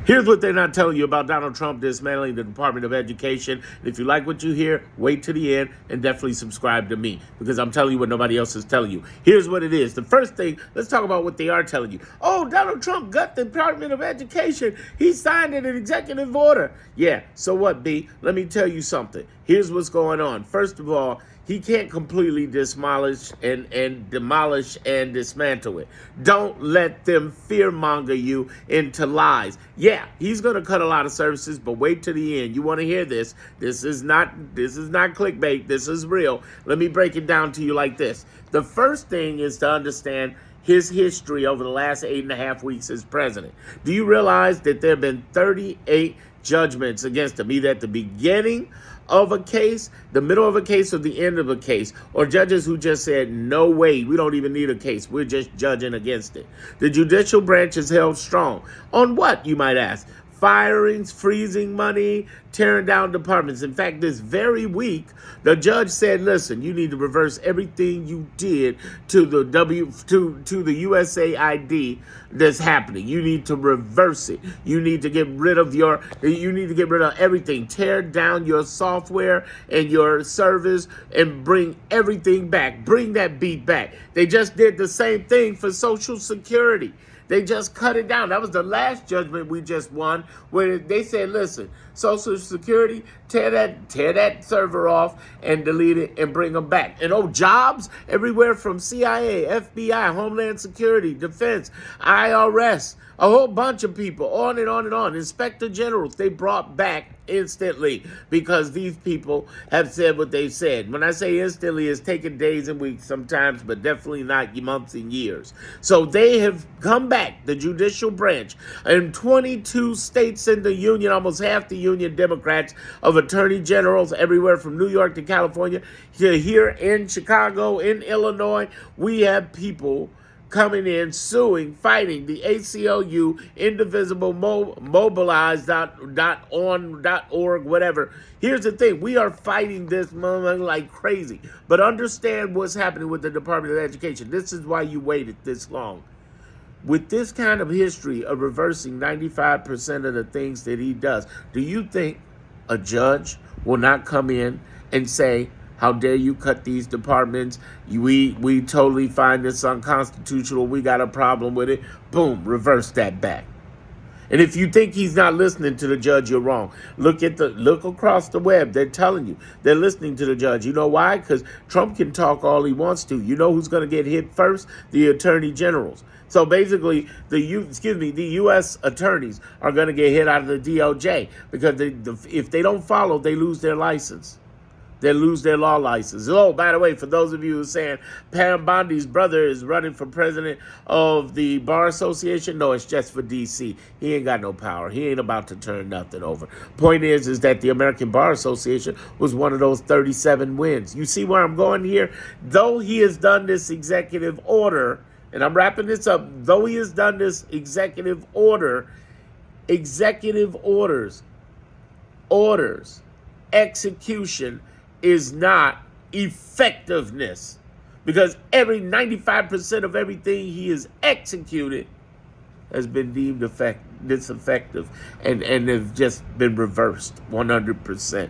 Here's what they're not telling you about Donald Trump dismantling the Department of Education. And if you like what you hear, wait to the end and definitely subscribe to me, because I'm telling you what nobody else is telling you. Here's what it is. The first thing, let's talk about what they are telling you. Oh, Donald Trump got the Department of Education. He signed an executive order. Yeah, so what, B? Let me tell you something. Here's what's going on. First of all, he can't completely demolish and dismantle it. Don't let them fearmonger you into lies. Yeah, he's going to cut a lot of services, but wait to the end. You want to hear this? This is not clickbait. This is real. Let me break it down to you like this. The first thing is to understand his history over the last 8.5 weeks as president. Do you realize that there have been 38 judgments against him, either at the beginning of a case, the middle of a case, or the end of a case, or judges who just said, no way, we don't even need a case, we're just judging against it. The judicial branch is held strong. On what, you might ask? Firings, freezing money, tearing down departments. In fact, this very week, the judge said, listen, you need to reverse everything you did to the USAID that's happening. You need to reverse it. You need to get rid of everything. Tear down your software and your service and bring everything back. Bring that beat back. They just did the same thing for Social Security. They just cut it down. That was the last judgment we just won, where they said, listen, Social Security, tear that server off and delete it and bring them back. And jobs everywhere from CIA, FBI, Homeland Security, Defense, IRS, a whole bunch of people, on and on and on. Inspector Generals, they brought back instantly, because these people have said what they've said. When I say instantly, it's taken days and weeks sometimes, but definitely not months and years. So they have come back, the judicial branch, in 22 states in the union, almost half the union Democrats of attorney generals, everywhere from New York to California, here in Chicago, in Illinois. We have people coming in, suing, fighting the ACLU, Indivisible, mobilize.org, whatever. Here's the thing. We are fighting this moment like crazy. But understand what's happening with the Department of Education. This is why you waited this long. With this kind of history of reversing 95% of the things that he does, do you think a judge will not come in and say, how dare you cut these departments? We totally find this unconstitutional. We got a problem with it. Boom, reverse that back. And if you think he's not listening to the judge, you're wrong. Look across the web. They're telling you they're listening to the judge. You know why? Because Trump can talk all he wants to. You know who's going to get hit first? The attorney generals. So basically, the U.S. attorneys are going to get hit out of the DOJ, because if they don't follow, they lose their license. They lose their law license. Oh, by the way, for those of you who are saying Pam Bondi's brother is running for president of the Bar Association, no, it's just for D.C. He ain't got no power. He ain't about to turn nothing over. Point is that the American Bar Association was one of those 37 wins. You see where I'm going here? Though he has done this executive order, and I'm wrapping this up, though he has done this executive orders, execution is not effectiveness, because every 95% of everything he has executed has been deemed disineffective and have just been reversed 100%.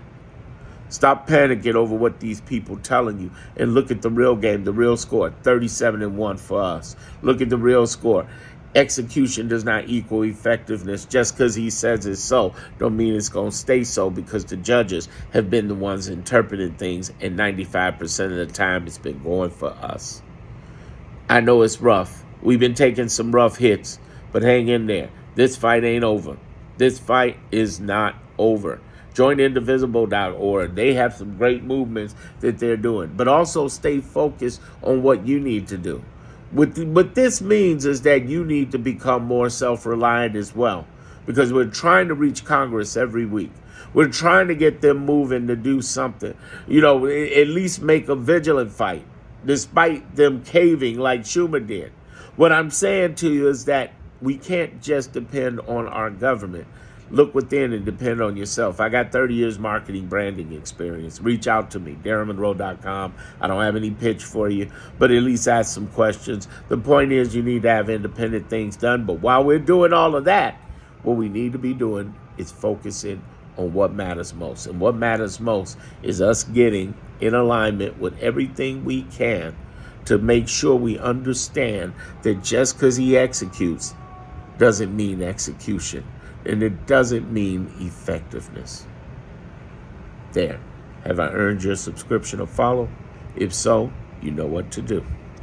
Stop panicking over what these people telling you and look at the real game, the real score. 37-1 for us. Look at the real score. Execution does not equal effectiveness. Just because he says it's so, don't mean it's going to stay so, because the judges have been the ones interpreting things, and 95% of the time it's been going for us. I know it's rough. We've been taking some rough hits, but hang in there. This fight ain't over. This fight is not over. Join indivisible.org. They have some great movements that they're doing, but also stay focused on what you need to do. What this means is that you need to become more self-reliant as well, because we're trying to reach Congress every week. We're trying to get them moving to do something, at least make a vigilant fight, despite them caving like Schumer did. What I'm saying to you is that we can't just depend on our government. Look within and depend on yourself. I got 30 years marketing branding experience. Reach out to me, darrenmonroe.com. I don't have any pitch for you, but at least ask some questions. The point is, you need to have independent things done. But while we're doing all of that, What we need to be doing is focusing on what matters most. And what matters most is us getting in alignment with everything we can to make sure we understand that just because he executes doesn't mean execution. And it doesn't mean effectiveness. There. Have I earned your subscription or follow? If so, you know what to do.